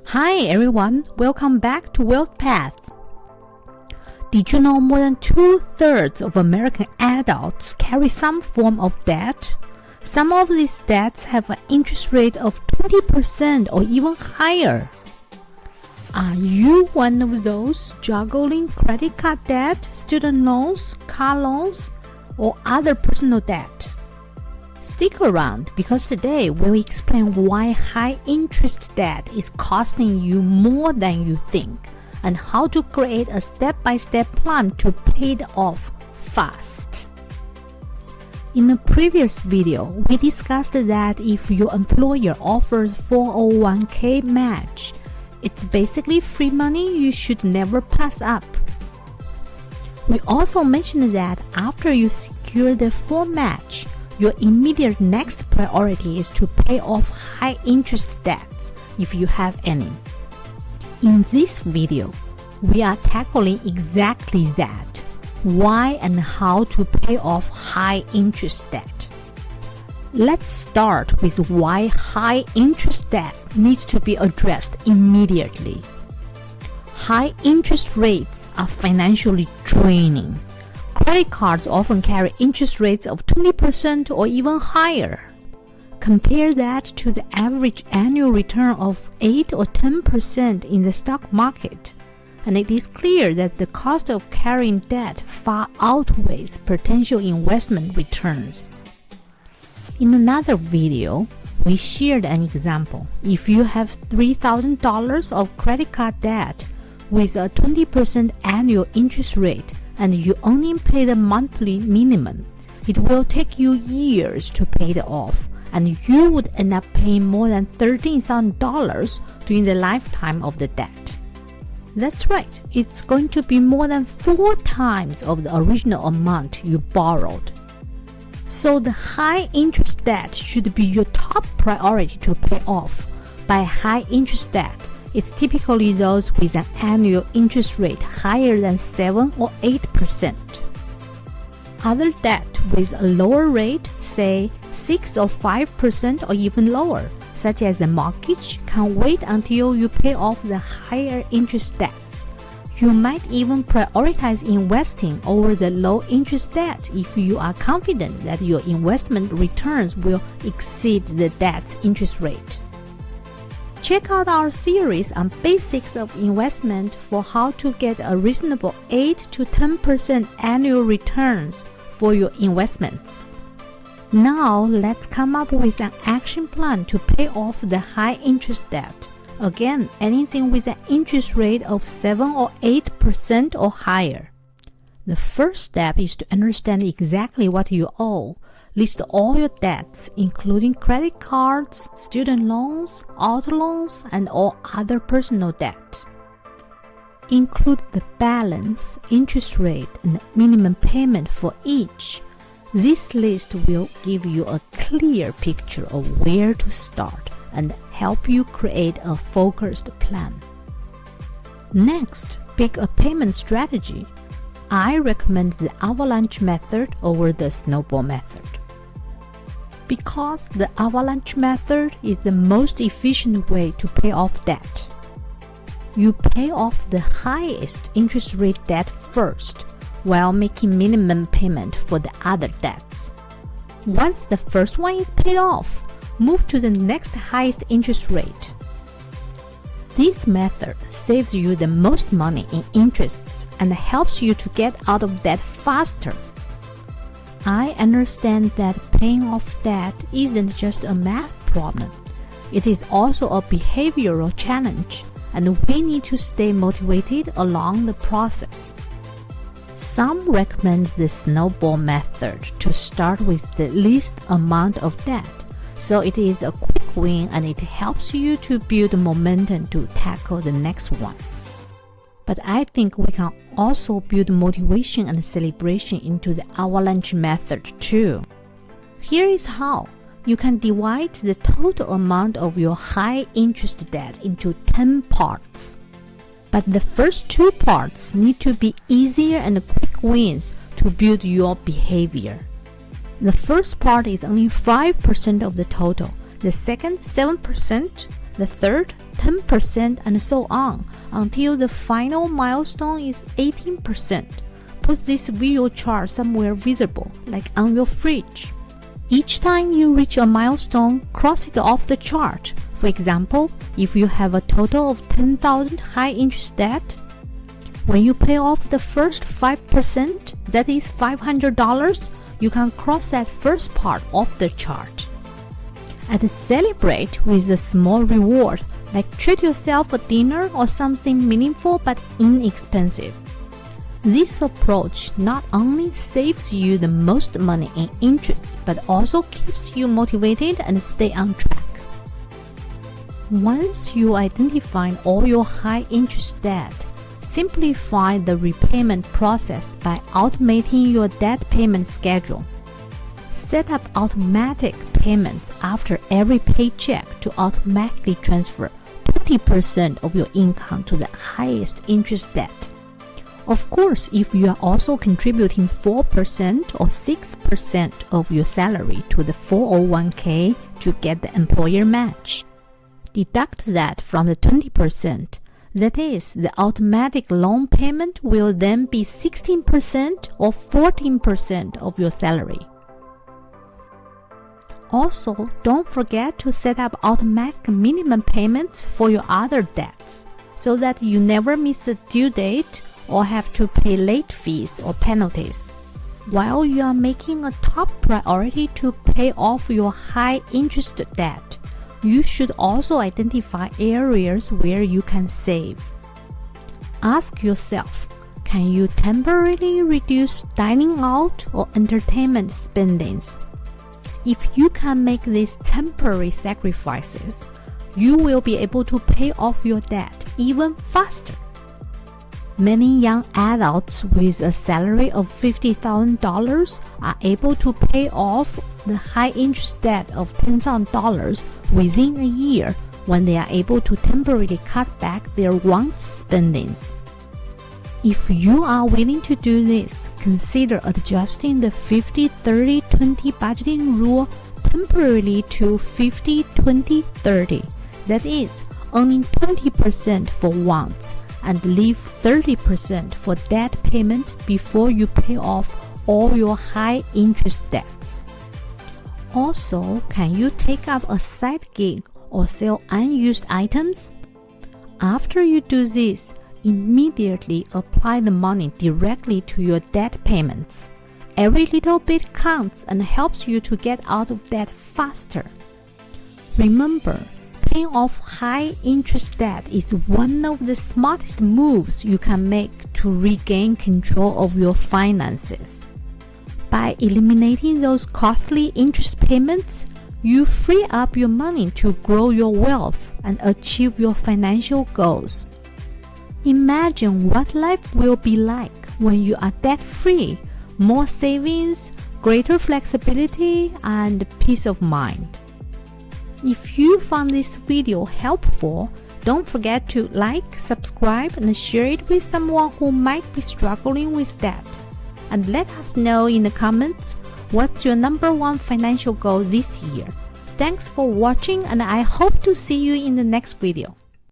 Hi everyone, welcome back to Wealth Path. Did you know more than 2/3 of American adults carry some form of debt? Some of these debts have an interest rate of 20% or even higher. Are you one of those juggling credit card debt, student loans, car loans, or other personal debt? Stick around because today we'll explain why high interest debt is costing you more than you think and how to create a step-by-step plan to pay it off fast. In a previous video, we discussed that if your employer offers 401k match, it's basically free money you should never pass up. We also mentioned that after you secure the full match, your immediate next priority is to pay off high interest debts if you have any. In this video, we are tackling exactly that, why and how to pay off high interest debt. Let's start with why high interest debt needs to be addressed immediately. High interest rates are financially draining. Credit cards often carry interest rates of 20% or even higher. Compare that to the average annual return of 8 or 10% in the stock market, and it is clear that the cost of carrying debt far outweighs potential investment returns. In another video, we shared an example. If you have $3,000 of credit card debt with a 20% annual interest rate, and you only pay the monthly minimum, it will take you years to pay it off, and you would end up paying more than $13,000 during the lifetime of the debt. That's right, it's going to be more than 4 times of the original amount you borrowed. So the high interest debt should be your top priority to pay off. By high interest debt, it's typically those with an annual interest rate higher than 7 or 8%. Other debt with a lower rate, say 6 or 5% or even lower, such as the mortgage, can wait until you pay off the higher interest debts. You might even prioritize investing over the low interest debt if you are confident that your investment returns will exceed the debt's interest rate. Check out our series on basics of investment for how to get a reasonable 8 to 10% annual returns for your investments. Now let's come up with an action plan to pay off the high interest debt. Again, anything with an interest rate of 7 or 8% or higher. The first step is to understand exactly what you owe. List all your debts, including credit cards, student loans, auto loans, and all other personal debt. Include the balance, interest rate, and minimum payment for each. This list will give you a clear picture of where to start and help you create a focused plan. Next, pick a payment strategy. I recommend the Avalanche Method over the Snowball Method. Because the Avalanche Method is the most efficient way to pay off debt. You pay off the highest interest rate debt first, while making minimum payment for the other debts. Once the first one is paid off, move to the next highest interest rate. This method saves you the most money in interests and helps you to get out of debt faster. I understand that paying off debt isn't just a math problem. It is also a behavioral challenge, and we need to stay motivated along the process. Some recommend the snowball method to start with the least amount of debt, so it is a quick win and it helps you to build momentum to tackle the next one. But I think we can also build motivation and celebration into the Avalanche Method too. Here is how. You can divide the total amount of your high interest debt into 10 parts. But the first 2 parts need to be easier and quick wins to build your behavior. The first part is only 5% of the total, the second 7%, the third 10%, and so on, until the final milestone is 18%. Put this visual chart somewhere visible, like on your fridge. Each time you reach a milestone, cross it off the chart. For example, if you have a total of 10,000 high-interest debt, when you pay off the first 5%, that is $500, you can cross that first part off the chart. And celebrate with a small reward, like treat yourself a dinner or something meaningful but inexpensive. This approach not only saves you the most money in interest, but also keeps you motivated and stay on track. Once you identify all your high-interest debt, simplify the repayment process by automating your debt payment schedule. Set up automatic payments after every paycheck to automatically transfer 20% of your income to the highest interest debt. Of course, if you are also contributing 4% or 6% of your salary to the 401k to get the employer match, deduct that from the 20%. That is, the automatic loan payment will then be 16% or 14% of your salary. Also, don't forget to set up automatic minimum payments for your other debts, so that you never miss a due date or have to pay late fees or penalties. While you are making a top priority to pay off your high-interest debt, you should also identify areas where you can save. Ask yourself, can you temporarily reduce dining out or entertainment spendings? If you can make these temporary sacrifices, you will be able to pay off your debt even faster. Many young adults with a salary of $50,000 are able to pay off the high-interest debt of $10,000 within a year when they are able to temporarily cut back their wants spendings. If you are willing to do this, consider adjusting the 50-30-20 budgeting rule temporarily to 50-20-30. That is, earning 20% for wants and leave 30% for debt payment before you pay off all your high-interest debts. Also, can you take up a side gig or sell unused items? After you do this, immediately apply the money directly to your debt payments. Every little bit counts and helps you to get out of debt faster. Remember, paying off high-interest debt is one of the smartest moves you can make to regain control of your finances. By eliminating those costly interest payments, you free up your money to grow your wealth and achieve your financial goals. Imagine what life will be like when you are debt-free, more savings, greater flexibility, and peace of mind. If you found this video helpful, don't forget to like, subscribe, and share it with someone who might be struggling with debt. And let us know in the comments what's your #1 financial goal this year. Thanks for watching, and I hope to see you in the next video.